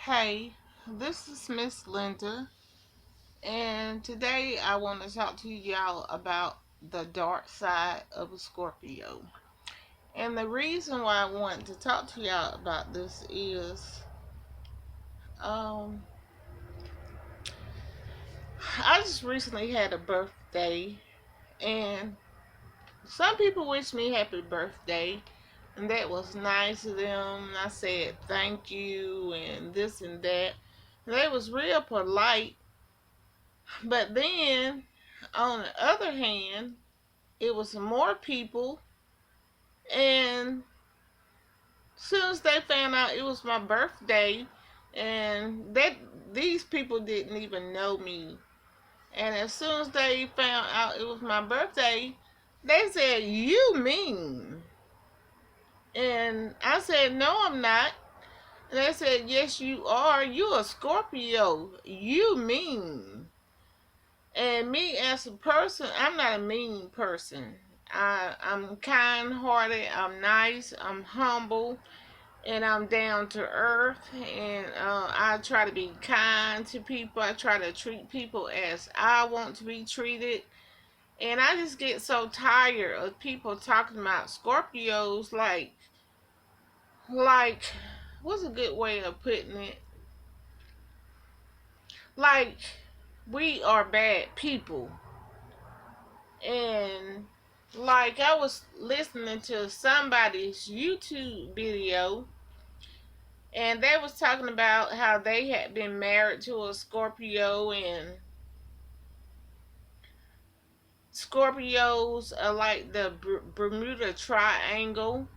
Hey, this is Miss Linda, and today I want to talk to y'all about the dark side of a Scorpio. And the reason why I want to talk to y'all about this is um, I just recently had a birthday, and some people wish me happy birthday, and that was nice of them. I said thank you and this and that. And they was real polite. But then, on the other hand, it was more people, and soon as they found out it was my birthday, and that these people didn't even know me, and as soon as they found out it was my birthday, they said, "You mean?" And I said, "No, I'm not." And they said, "Yes, you are. You a Scorpio. You mean." And me as a person, I'm not a mean person. I'm kind hearted, I'm nice, I'm humble, and I'm down to earth. And I try to be kind to people. I try to treat people as I want to be treated. And I just get so tired of people talking about Scorpios like, what's a good way of putting it? Like, we are bad people. And like I was listening to somebody's YouTube video, and they was talking about how they had been married to a Scorpio, and Scorpios are like the Bermuda Triangle,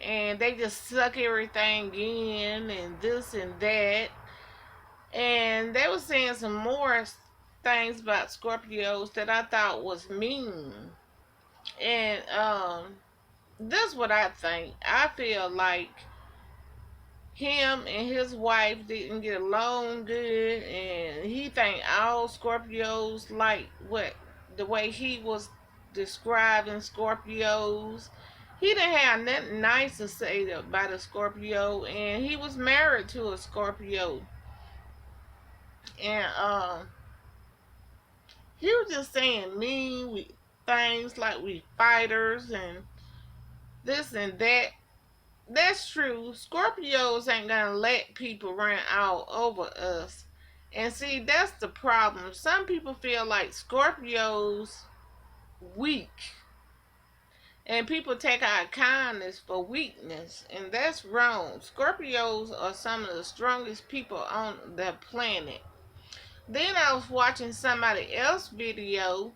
and they just suck everything in and this and that. And they were saying some more things about Scorpios that I thought was mean. And that's what I think. I feel like him and his wife didn't get along good, and he think all Scorpios like what the way he was describing Scorpios. He didn't have nothing nice to say about a Scorpio, and he was married to a Scorpio, and he was just saying mean things like we fighters and this and that. That's true. Scorpios ain't gonna let people run all over us. And see, that's the problem. Some people feel like Scorpios weak. And people take our kindness for weakness. And that's wrong. Scorpios are some of the strongest people on the planet. Then I was watching somebody else video,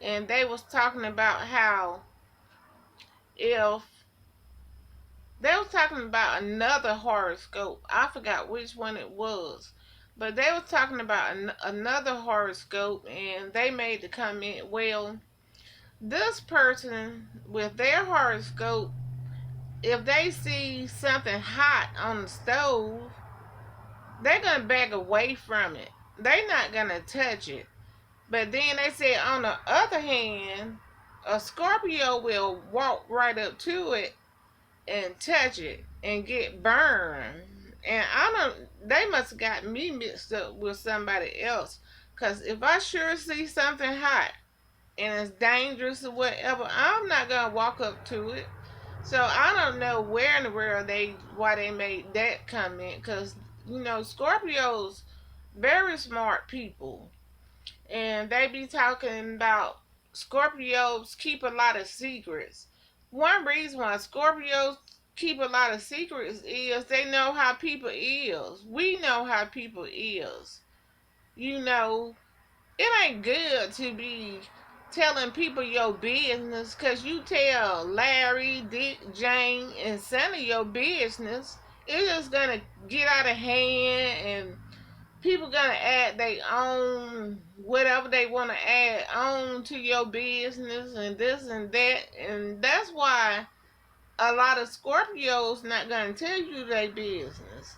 and they was talking about how if they was talking about another horoscope. I forgot which one it was. But they was talking about another horoscope, and they made the comment, well, this person with their horoscope, if they see something hot on the stove, they're going to back away from it. They're not going to touch it. But then they said, on the other hand, a Scorpio will walk right up to it and touch it and get burned. And I don't, they must have got me mixed up with somebody else. Because if I sure see something hot and it's dangerous or whatever, I'm not going to walk up to it. So I don't know where in the world why they made that comment. Because, you know, Scorpios, very smart people. And they be talking about Scorpios keep a lot of secrets. One reason why Scorpios keep a lot of secrets is they know how people is. We know how people is. You know, it ain't good to be telling people your business, because you tell Larry, Dick, Jane, and Sonny your business, it's just gonna get out of hand, and people gonna add their own whatever they want to add on to your business and this and that. And that's why a lot of Scorpios not gonna tell you their business.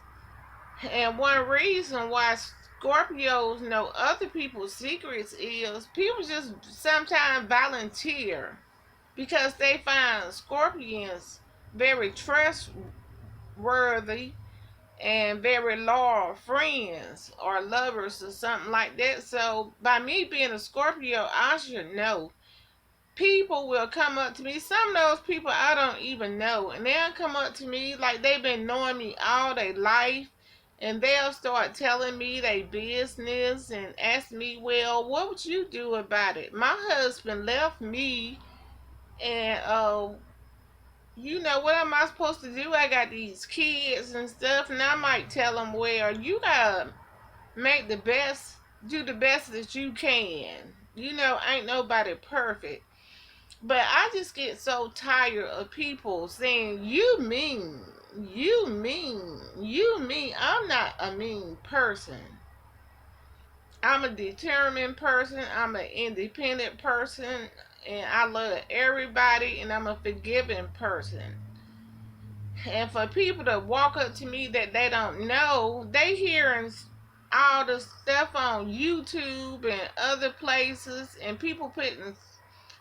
And one reason why Scorpios know other people's secrets is people just sometimes volunteer because they find Scorpions very trustworthy, and very loyal friends or lovers or something like that. So by me being a Scorpio, I should know. People will come up to me. Some of those people I don't even know, and they'll come up to me like they've been knowing me all their life, and they'll start telling me their business and ask me, "Well, what would you do about it? My husband left me, and what am I supposed to do? I got these kids and stuff." And I might tell them, "Well, you gotta make the best, do the best that you can. Ain't nobody perfect." But I just get so tired of people saying, "You mean, you mean, you mean." I'm not a mean person. I'm a determined person. I'm an independent person. And I love everybody. And I'm a forgiving person. And for people to walk up to me that they don't know, they hearing all the stuff on YouTube and other places, and people putting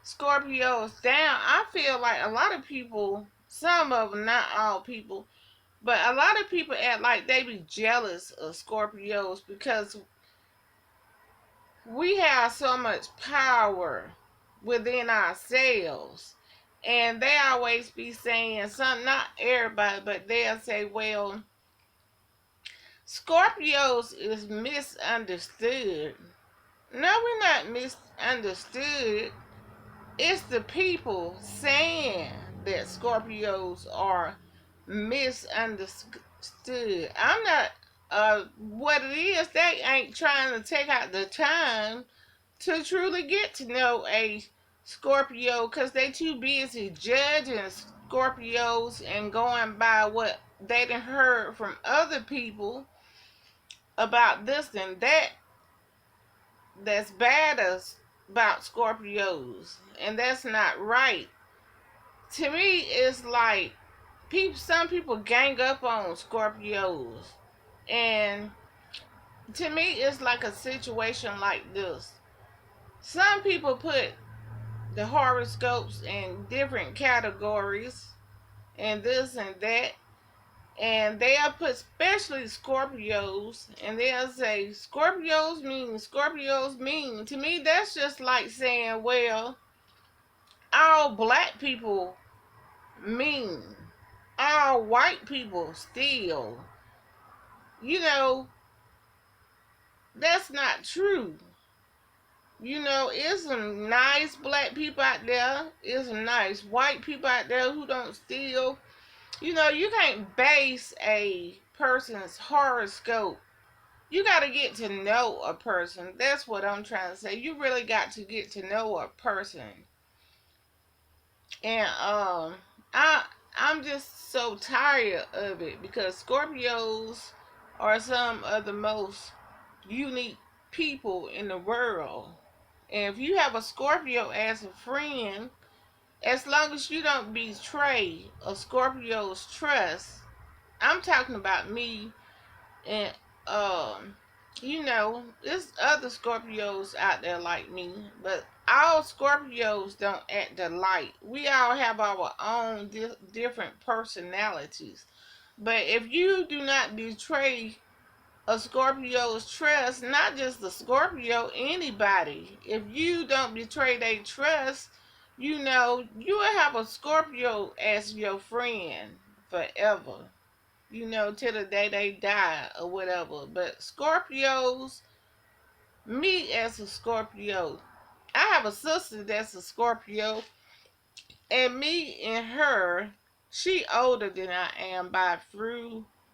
Scorpios down. I feel like a lot of people, some of them, not all people, but a lot of people act like they be jealous of Scorpios because we have so much power within ourselves. And they always be saying something, not everybody, but they'll say, "Well, Scorpios is misunderstood." No, we're not misunderstood. It's the people saying that Scorpios are misunderstood. I'm not, what it is, they ain't trying to take out the time to truly get to know a Scorpio because they too busy judging Scorpios and going by what they done heard from other people about this and that that's bad about Scorpios, and that's not right. To me, it's like some people gang up on Scorpios, and to me, it's like a situation like this. Some people put the horoscopes in different categories and this and that, and they'll put especially Scorpios, and they'll say Scorpios mean, Scorpios mean. To me, that's just like saying, well, all black people mean, all white people steal. That's not true. It's some nice black people out there. It's some nice white people out there who don't steal. You can't base a person's horoscope. You got to get to know a person. That's what I'm trying to say. You really got to get to know a person. And I'm just so tired of it because Scorpios are some of the most unique people in the world. And if you have a Scorpio as a friend, as long as you don't betray a Scorpio's trust, I'm talking about me, and there's other Scorpios out there like me, but all Scorpios don't act alike. We all have our own different personalities. But if you do not betray a Scorpio's trust, not just the Scorpio, anybody, if you don't betray their trust, you will have a Scorpio as your friend forever, till the day they die or whatever. But Scorpios, me as a Scorpio, I have a sister that's a Scorpio, and me and her, she older than I am by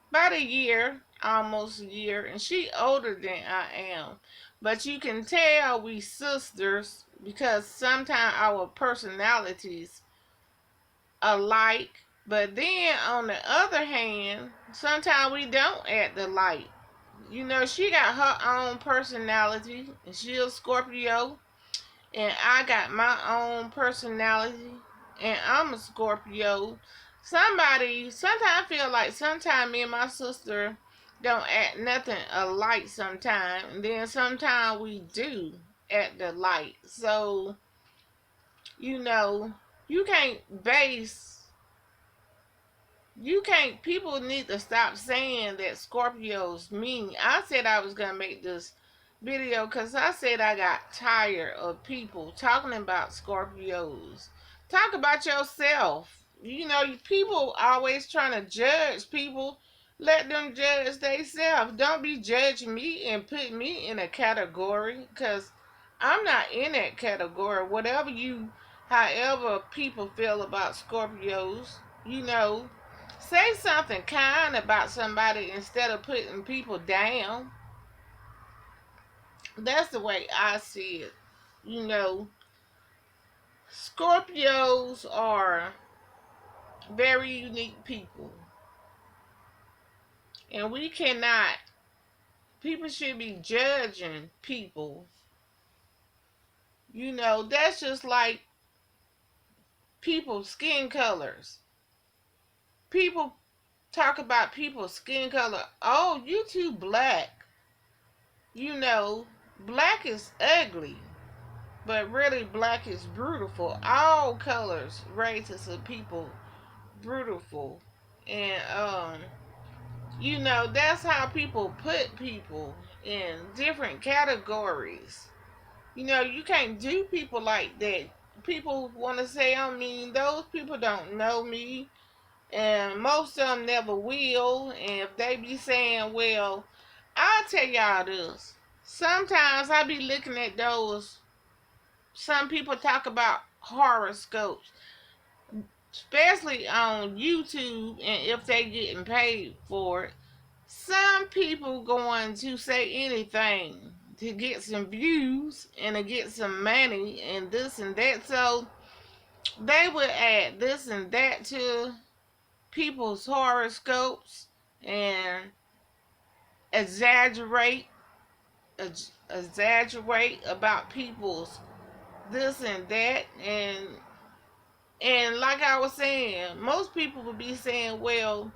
about a year, almost a year, and she older than I am. But you can tell we sisters because sometimes our personalities alike. But then on the other hand, sometimes we don't act alike. She got her own personality, and she's a Scorpio, and I got my own personality, and I'm a Scorpio. Sometimes I feel like sometimes me and my sister don't act nothing alike sometimes, and then sometimes we do act alike. So, you can't base You can't. People need to stop saying that Scorpios mean. I said I was gonna make this video because I said I got tired of people talking about Scorpios. Talk about yourself. You know, people always trying to judge people. Let them judge themselves. Don't be judging me and put me in a category because I'm not in that category. However people feel about Scorpios, you know, say something kind about somebody instead of putting people down. That's the way I see it. You know, Scorpios are very unique people. And we cannot, people should be judging people. You know, that's just like people's skin colors. People talk about people's skin color. Oh, you too black. You know, black is ugly. But really, black is beautiful. All colors, races of people, beautiful. And, you know, that's how people put people in different categories. You know, you can't do people like that. People want to say I'm mean. Those people don't know me. And most of them never will. And if they be saying, well, I'll tell y'all this. Sometimes I be looking at those. Some people talk about horoscopes, especially on YouTube, and if they getting paid for it. Some people going to say anything to get some views and to get some money and this and that. So they would add this and that to people's horoscopes and exaggerate exaggerate about people's this and that, and like I was saying, most people would be saying, well,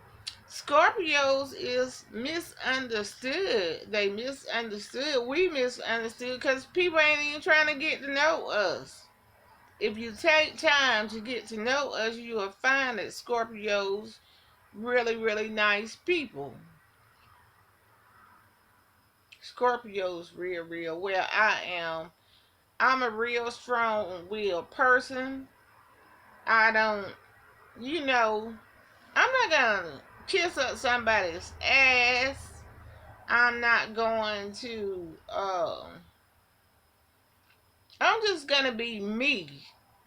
Scorpios is misunderstood. They misunderstood. We misunderstood because people ain't even trying to get to know us. If you take time to get to know us, you will find that Scorpios really, really nice people. Scorpios real, real. Well, I am. I'm a real strong-willed person. I don't, you know, I'm not gonna kiss up somebody's ass. I'm not going to, I'm just gonna be me.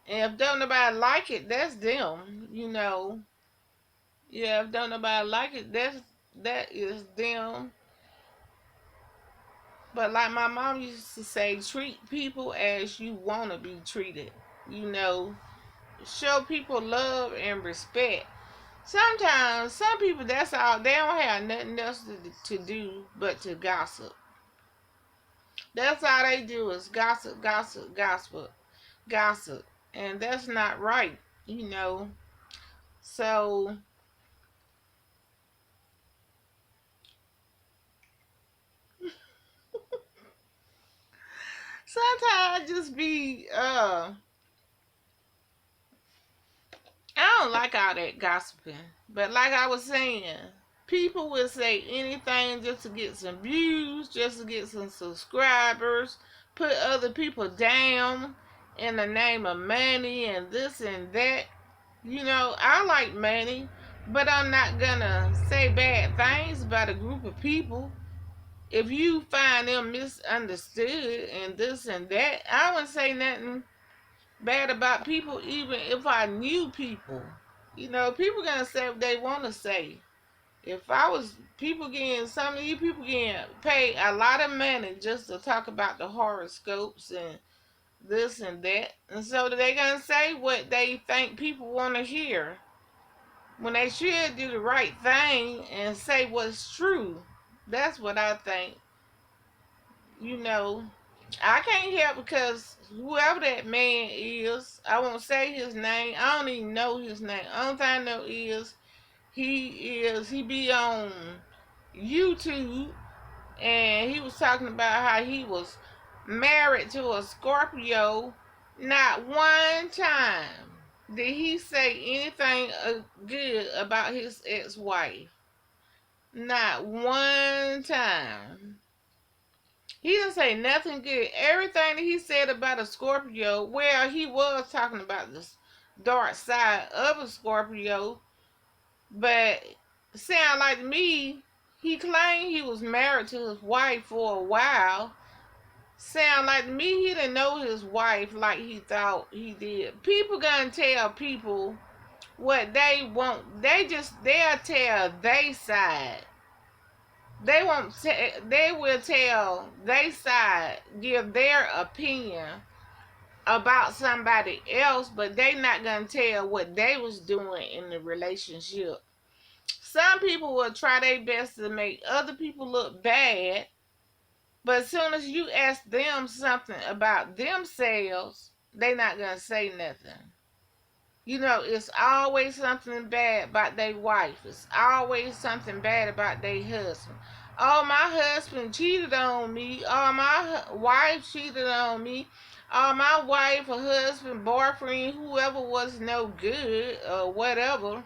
And if don't nobody like it, that's them, you know. Yeah, if don't nobody like it, that is them. But like my mom used to say, treat people as you want to be treated. You know, show people love and respect. Sometimes, some people, that's all, they don't have nothing else to do but to gossip. That's all they do is gossip, gossip, gossip, gossip. And that's not right, you know. So, sometimes I just be, I don't like all that gossiping. But like I was saying, people will say anything just to get some views, just to get some subscribers, put other people down in the name of money and this and that. You know, I like money, but I'm not gonna say bad things about a group of people. If you find them misunderstood and this and that, I wouldn't say nothing bad about people even if I knew people. You know, people gonna say what they wanna say. If I was people getting some of you people getting paid a lot of money just to talk about the horoscopes and this and that. And so they gonna say what they think people wanna hear. When they should do the right thing and say what's true. That's what I think. You know, I can't help because whoever that man is, I won't say his name. I don't even know his name. Only thing I know is he be on YouTube and he was talking about how he was married to a Scorpio not one time. Did he say anything good about his ex-wife? Not one time. He didn't say nothing good. Everything that he said about a Scorpio, well, he was talking about the dark side of a Scorpio, but sound like to me, he claimed he was married to his wife for a while. Sound like to me he didn't know his wife like he thought he did. People gonna tell people what they want. They'll tell they side. They will tell they side, give their opinion about somebody else, but they not gonna tell what they was doing in the relationship. Some people will try their best to make other people look bad, but as soon as you ask them something about themselves, they not gonna say nothing. You know, it's always something bad about their wife. It's always something bad about their husband. Oh, my husband cheated on me. Oh, my wife cheated on me. Oh, my wife or husband, boyfriend, whoever was no good or whatever.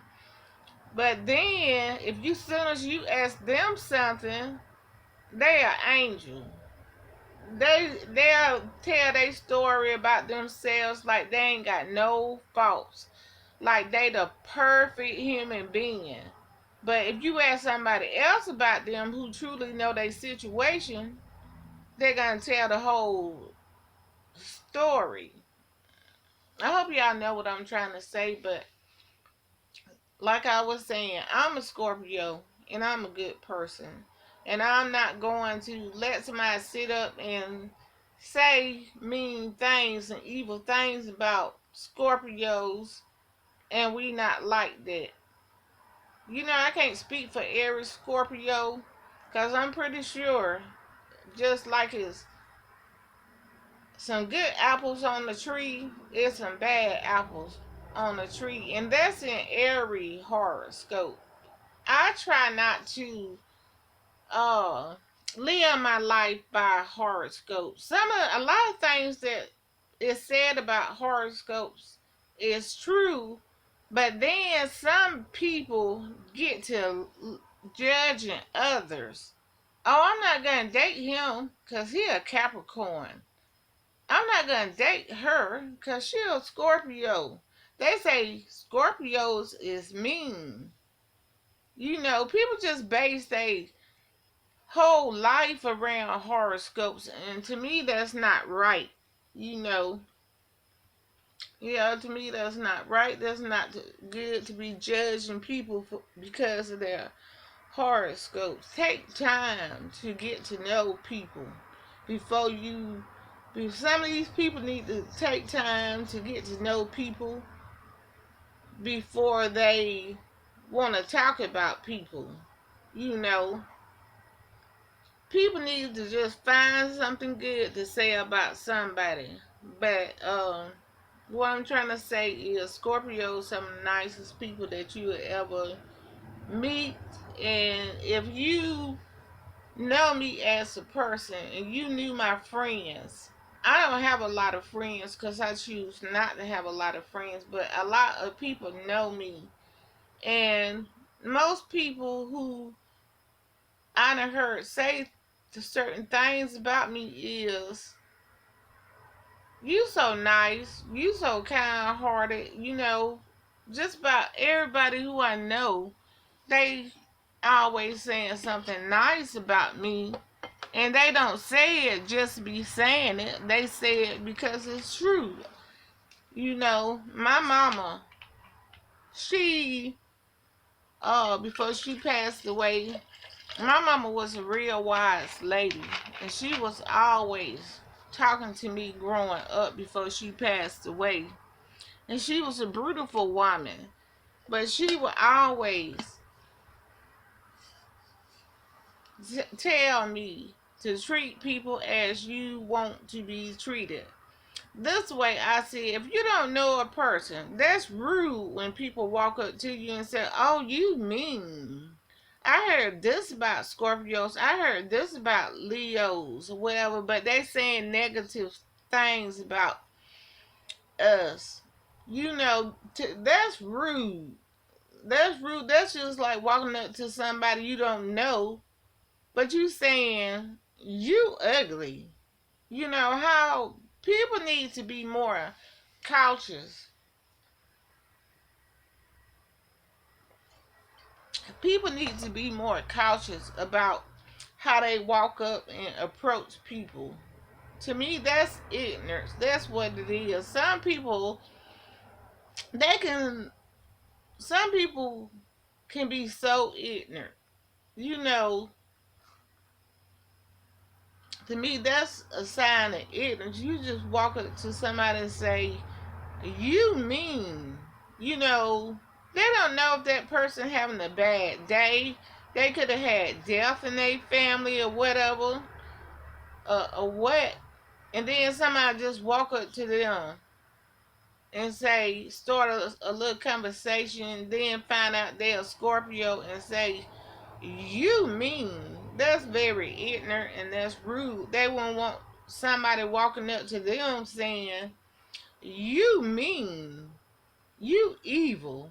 But then, if you soon as you ask them something, they are angel. They'll tell their story about themselves like they ain't got no faults, like they the perfect human being. But if you ask somebody else about them who truly know their situation, they're gonna tell the whole story. I hope y'all know what I'm trying to say, but like I was saying, I'm a Scorpio and I'm a good person. And I'm not going to let somebody sit up and say mean things and evil things about Scorpios and we not like that. You know, I can't speak for every Scorpio because I'm pretty sure just like it's some good apples on the tree, it's some bad apples on the tree. And that's in every horoscope. I try not to uh live my life by horoscopes. A lot of things that is said about horoscopes is true, but then some people get to judging others. Oh, I'm not gonna date him because he a Capricorn. I'm not gonna date her because she a Scorpio. They say Scorpios is mean. You know, people just base their whole life around horoscopes, and to me, that's not right. You know, yeah, to me, that's not right. That's not good to be judging people because of their horoscopes. Take time to get to know people before you. Some of these people need to take time to get to know people before they want to talk about people. You know, people need to just find something good to say about somebody. But what I'm trying to say is Scorpio some of the nicest people that you would ever meet. And if you know me as a person and you knew my friends, I don't have a lot of friends because I choose not to have a lot of friends, but a lot of people know me. And most people who I done heard say certain things about me is, you so nice, you so kind hearted, you know, just about everybody who I know, they always saying something nice about me. And they don't say it just to be saying it. They say it because it's true. You know, my mama, she before she passed away, my mama was a real wise lady, and she was always talking to me growing up before she passed away. And she was a beautiful woman, but she would always tell me to treat people as you want to be treated. This way, I see, if you don't know a person, that's rude when people walk up to you and say, "Oh, you mean." I heard this about Scorpios. I heard this about Leos or whatever, but they saying negative things about us. That's rude. That's rude. That's just like walking up to somebody you don't know, but you saying you ugly. How people need to be more cautious. People need to be more cautious about how they walk up and approach people. To me, that's ignorance. That's what it is. They can, some people can be so ignorant. You know, to me, that's a sign of ignorance. You just walk up to somebody and say, "You mean," you know, they don't know if that person having a bad day. They could have had death in their family or whatever, or what. And then somebody just walk up to them and say, start a little conversation, then find out they're a Scorpio and say, "You mean." That's very ignorant and that's rude. They won't want somebody walking up to them saying, "You mean, you evil."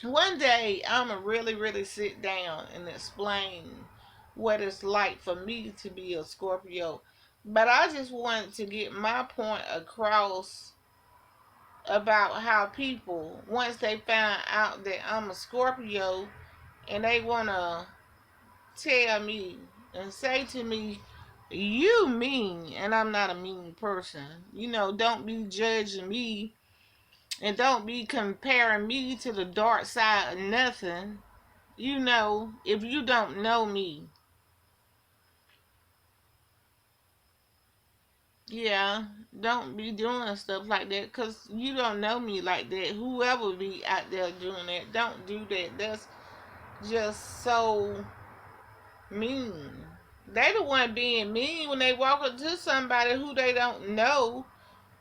One day, I'm going to really, really sit down and explain what it's like for me to be a Scorpio. But I just wanted to get my point across about how people, once they find out that I'm a Scorpio and they want to tell me and say to me, "You mean," and I'm not a mean person. Don't be judging me and don't be comparing me to the dark side of nothing. If you don't know me, yeah, don't be doing stuff like that because you don't know me like that. Whoever be out there doing that, don't do that. That's just so mean. They the one being mean when they walk up to somebody who they don't know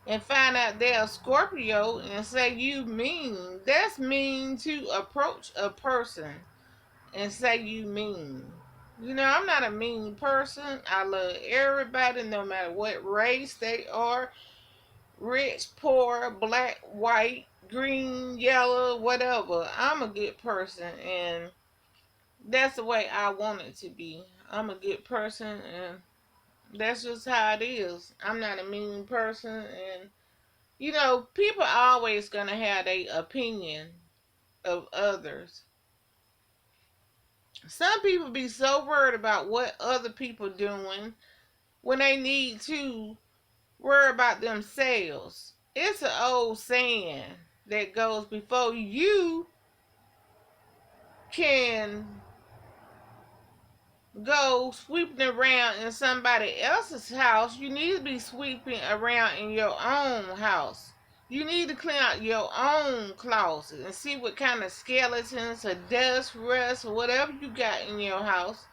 and find out they're a Scorpio and say you mean. That's mean to approach a person and say you mean. I'm not a mean person. I love everybody no matter what race they are, rich, poor, black, white, green, yellow, whatever. I'm a good person and that's the way I want it to be. I'm a good person and that's just how it is. I'm not a mean person and people are always gonna have their opinion of others. Some people be so worried about what other people doing when they need to worry about themselves. It's an old saying that goes, before you can go sweeping around in somebody else's house, you need to be sweeping around in your own house. You need to clean out your own closet and see what kind of skeletons or dust, rust, or whatever you got in your house.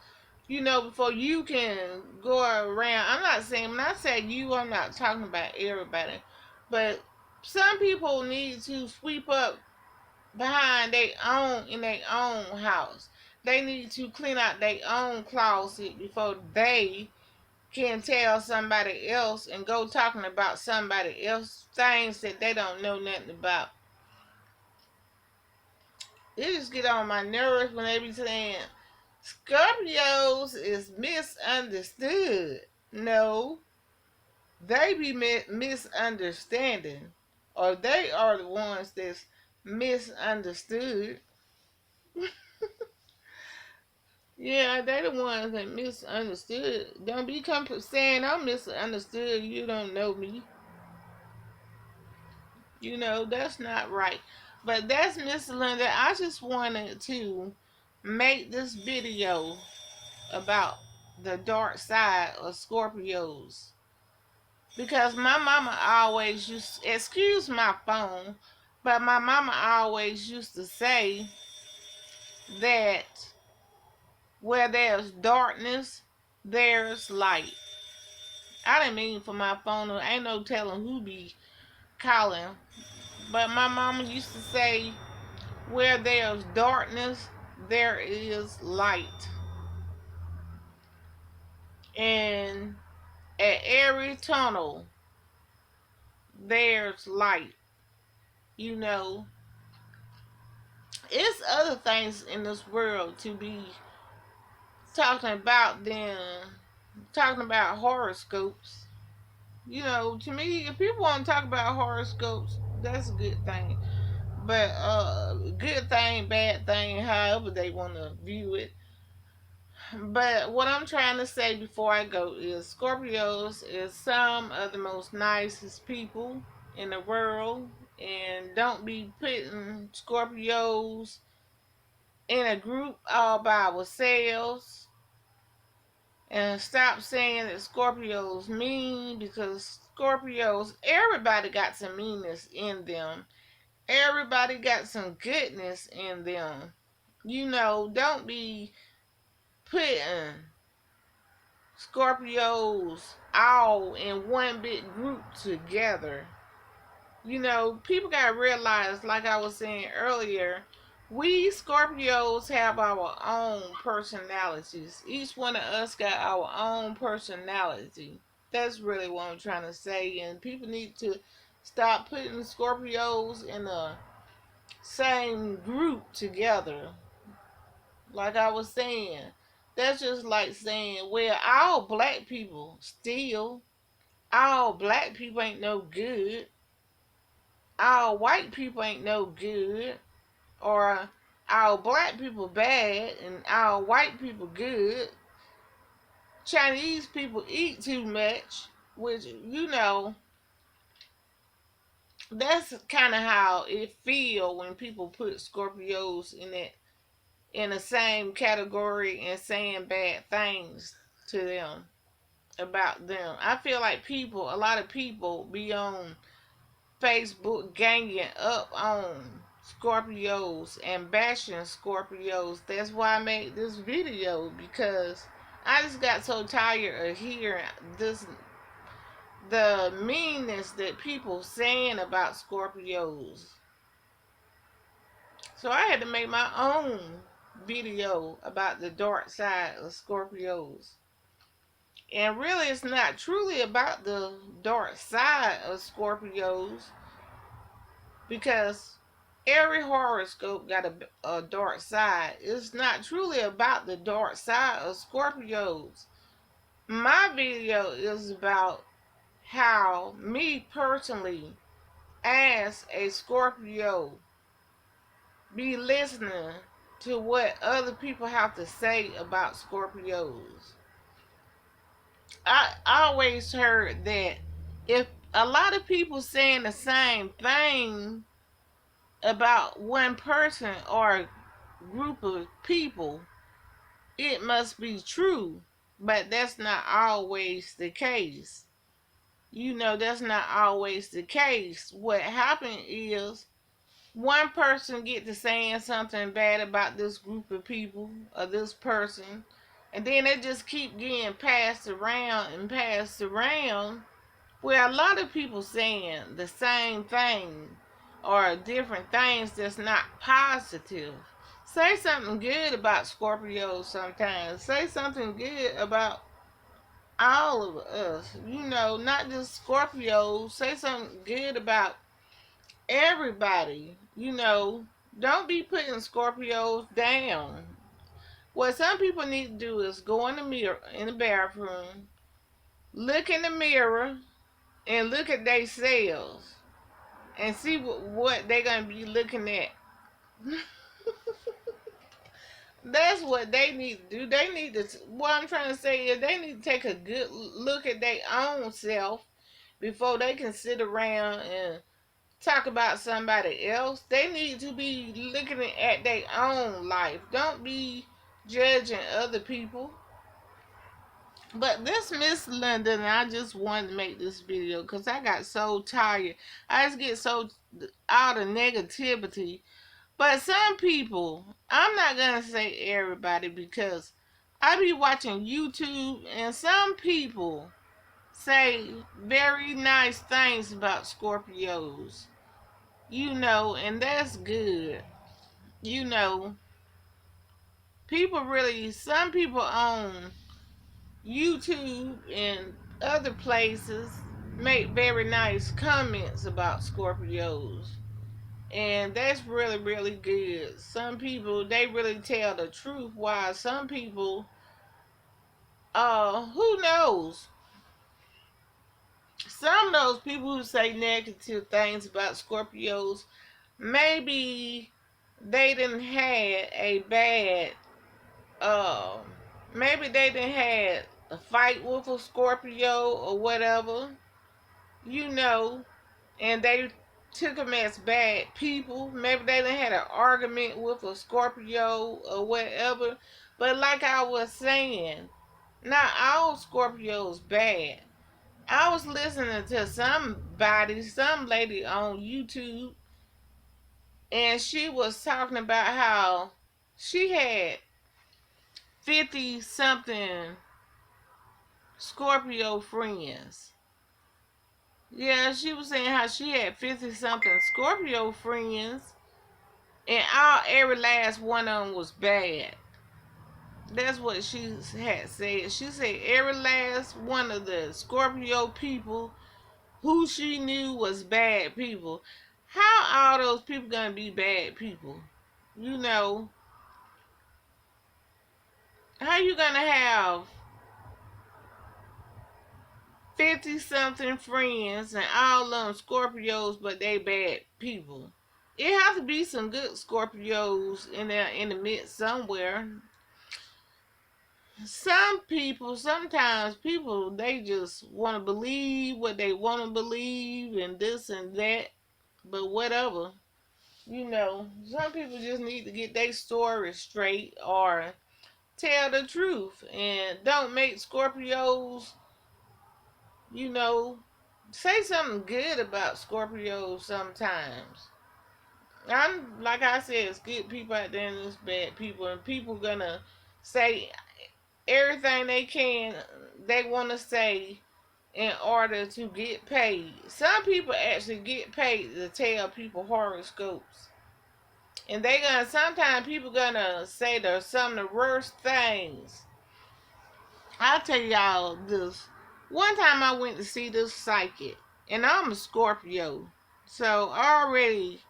Before you can go around. When I say you, I'm not talking about everybody. But some people need to sweep up behind in their own house. They need to clean out their own closet before they can tell somebody else and go talking about somebody else things that they don't know nothing about. It just get on my nerves when they be saying Scorpios is misunderstood. No, they be misunderstanding, or they are the ones that's misunderstood. Yeah, they the ones that misunderstood. Don't be saying I'm misunderstood. You don't know me. That's not right. But that's Miss Linda. I just wanted to make this video about the dark side of Scorpios. Because my mama always excuse my phone, but my mama always used to say that where there's darkness, there's light. I didn't mean for my phone. Ain't no telling who be calling. But my mama used to say, where there's darkness, there is light. And at every tunnel, there's light. You know, it's other things in this world to be talking about than talking about horoscopes. You know, to me, if people want to talk about horoscopes, that's a good thing. But good thing, bad thing, however they want to view it. But what I'm trying to say before I go is Scorpios is some of the most nicest people in the world, and don't be putting Scorpios in a group all by ourselves. And stop saying that Scorpios mean, because Scorpios, everybody got some meanness in them. Everybody got some goodness in them. You know, don't be putting Scorpios all in one big group together. You know, people gotta realize, like I was saying earlier, we Scorpios have our own personalities. Each one of us got our own personality. That's really what I'm trying to say. And people need to stop putting Scorpios in the same group together. Like I was saying, that's just like saying, well, all black people steal. All black people ain't no good. All white people ain't no good. Or all black people bad and all white people good. Chinese people eat too much, which, you know, that's kind of how it feel when people put Scorpios in the same category and saying bad things to them about them. I feel like a lot of people be on Facebook ganging up on Scorpios and bashing Scorpios. That's why I made this video, because I just got so tired of hearing this, the meanness that people saying about Scorpios. So I had to make my own video about the dark side of Scorpios. And really, it's not truly about the dark side of Scorpios, because every horoscope got a dark side. It's not truly about the dark side of Scorpios. My video is about how me personally, as a Scorpio, be listening to what other people have to say about Scorpios. I always heard that if a lot of people saying the same thing about one person or group of people, it must be true. But that's not always the case. You know, that's not always the case. What happened is one person get to saying something bad about this group of people or this person, and then they just keep getting passed around and passed around, where a lot of people saying the same thing or different things that's not positive. Say something good about Scorpios sometimes. Say something good about all of us. You know, not just Scorpios. Say something good about everybody. You know, don't be putting Scorpios down. What some people need to do is go in the mirror, in the bathroom, look in the mirror, and look at themselves and see what they're going to be looking at. That's what they need to do. They need to, what I'm trying to say is they need to take a good look at their own self before they can sit around and talk about somebody else. They need to be looking at their own life. Don't be judging other people. But this Miss London, I just wanted to make this video because I got so tired. I just get so out of negativity. But some people, I'm not going to say everybody, because I be watching YouTube and some people say very nice things about Scorpios. You know, and that's good. You know, some people on YouTube and other places, make very nice comments about Scorpios. And that's really, really good. Some people, they really tell the truth, while some people, who knows? Some of those people who say negative things about Scorpios, maybe they didn't had a bad, uh, maybe they didn't had a fight with a Scorpio or whatever, you know, and they took them as bad people. Maybe they done had an argument with a Scorpio or whatever. But like I was saying, not all Scorpios bad. I was listening to somebody, some lady on YouTube, and she was talking about how she had 50 something Scorpio friends. Yeah, she was saying how she had 50 something Scorpio friends, and every last one of them was bad. That's what she had said. She said every last one of the Scorpio people who she knew was bad people. How are those people gonna be bad people? You know, how you gonna have 50 something friends and all of them Scorpios, but they bad people? It has to be some good Scorpios in there in the midst somewhere. Some people, sometimes people, they just want to believe what they want to believe and this and that, but whatever. You know, some people just need to get their story straight or tell the truth and don't make Scorpios, you know, say something good about Scorpios sometimes. I'm like I said, it's good people out there and it's bad people, and people gonna say everything they can, they want to say in order to get paid. Some people actually get paid to tell people horoscopes. And they gonna, sometimes people gonna say there's some of the worst things. I'll tell y'all this. One time I went to see this psychic, and I'm a Scorpio. So I already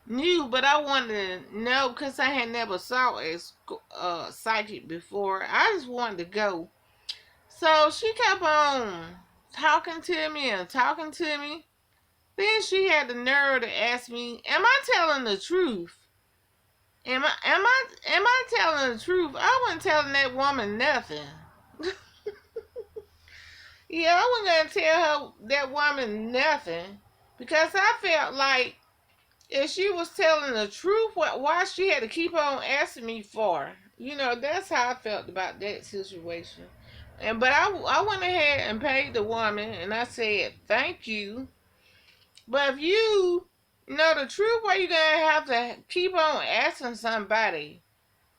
knew, but I wanted to know because I had never saw a psychic before. I just wanted to go. So she kept on talking to me and talking to me. Then she had the nerve to ask me, "Am I telling the truth? Am I telling the truth?" I wasn't telling that woman nothing. Yeah, I wasn't gonna tell her that woman nothing because I felt like if she was telling the truth, why she had to keep on asking me for? You know, that's how I felt about that situation. But I went ahead and paid the woman, and I said thank you. But if you know the truth, why you gonna have to keep on asking somebody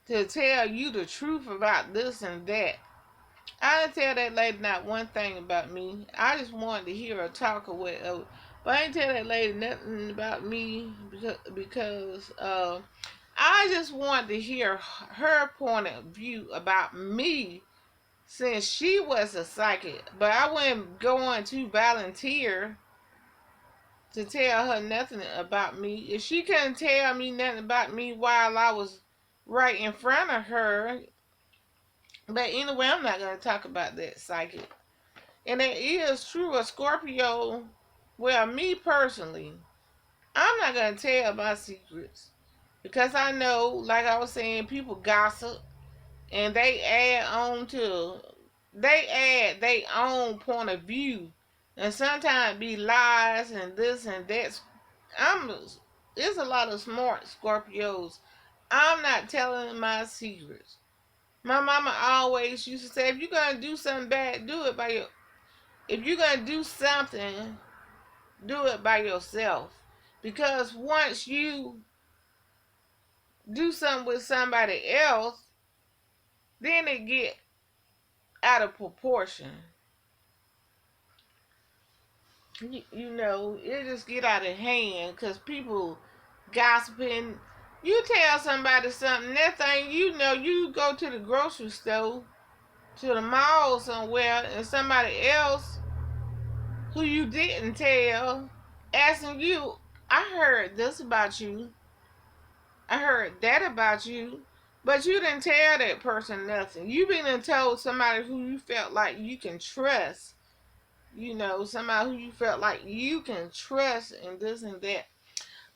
to tell you the truth about this and that? I didn't tell that lady not one thing about me. I just wanted to hear her talk or whatever. But I didn't tell that lady nothing about me because I just wanted to hear her point of view about me since she was a psychic. But I wasn't going to volunteer to tell her nothing about me. If she couldn't tell me nothing about me while I was right in front of her. But anyway, I'm not going to talk about that psychic. And it is true, a Scorpio, well, me personally, I'm not going to tell my secrets. Because I know, like I was saying, people gossip and they add their own point of view. And sometimes it be lies and this and that. There's a lot of smart Scorpios. I'm not telling my secrets. My mama always used to say, if you're gonna do something bad, if you're gonna do something, do it by yourself. Because once you do something with somebody else, then it get out of proportion. You know, it just get out of hand because people gossiping. You tell somebody something, that thing, you know, you go to the grocery store, to the mall somewhere, and somebody else who you didn't tell, asking you, I heard this about you, I heard that about you, but you didn't tell that person nothing. You been and told somebody who you felt like you can trust, somebody who you felt like you can trust and this and that.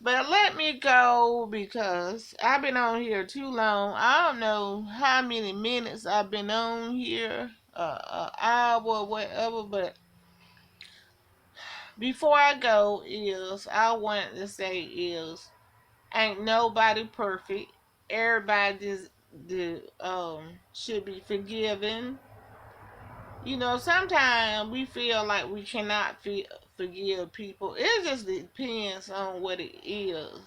But let me go because I've been on here too long. I don't know how many minutes I've been on here, hour, whatever. But before I go, I want to say ain't nobody perfect. Everybody should be forgiven. Sometimes we feel like we cannot forgive people. It just depends on what it is.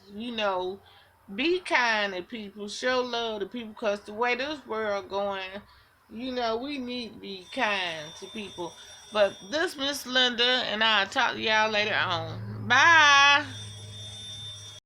Be kind to people, show love to people, because the way this world going, we need to be kind to people. But this Miss Linda, and I'll talk to y'all later on. Bye.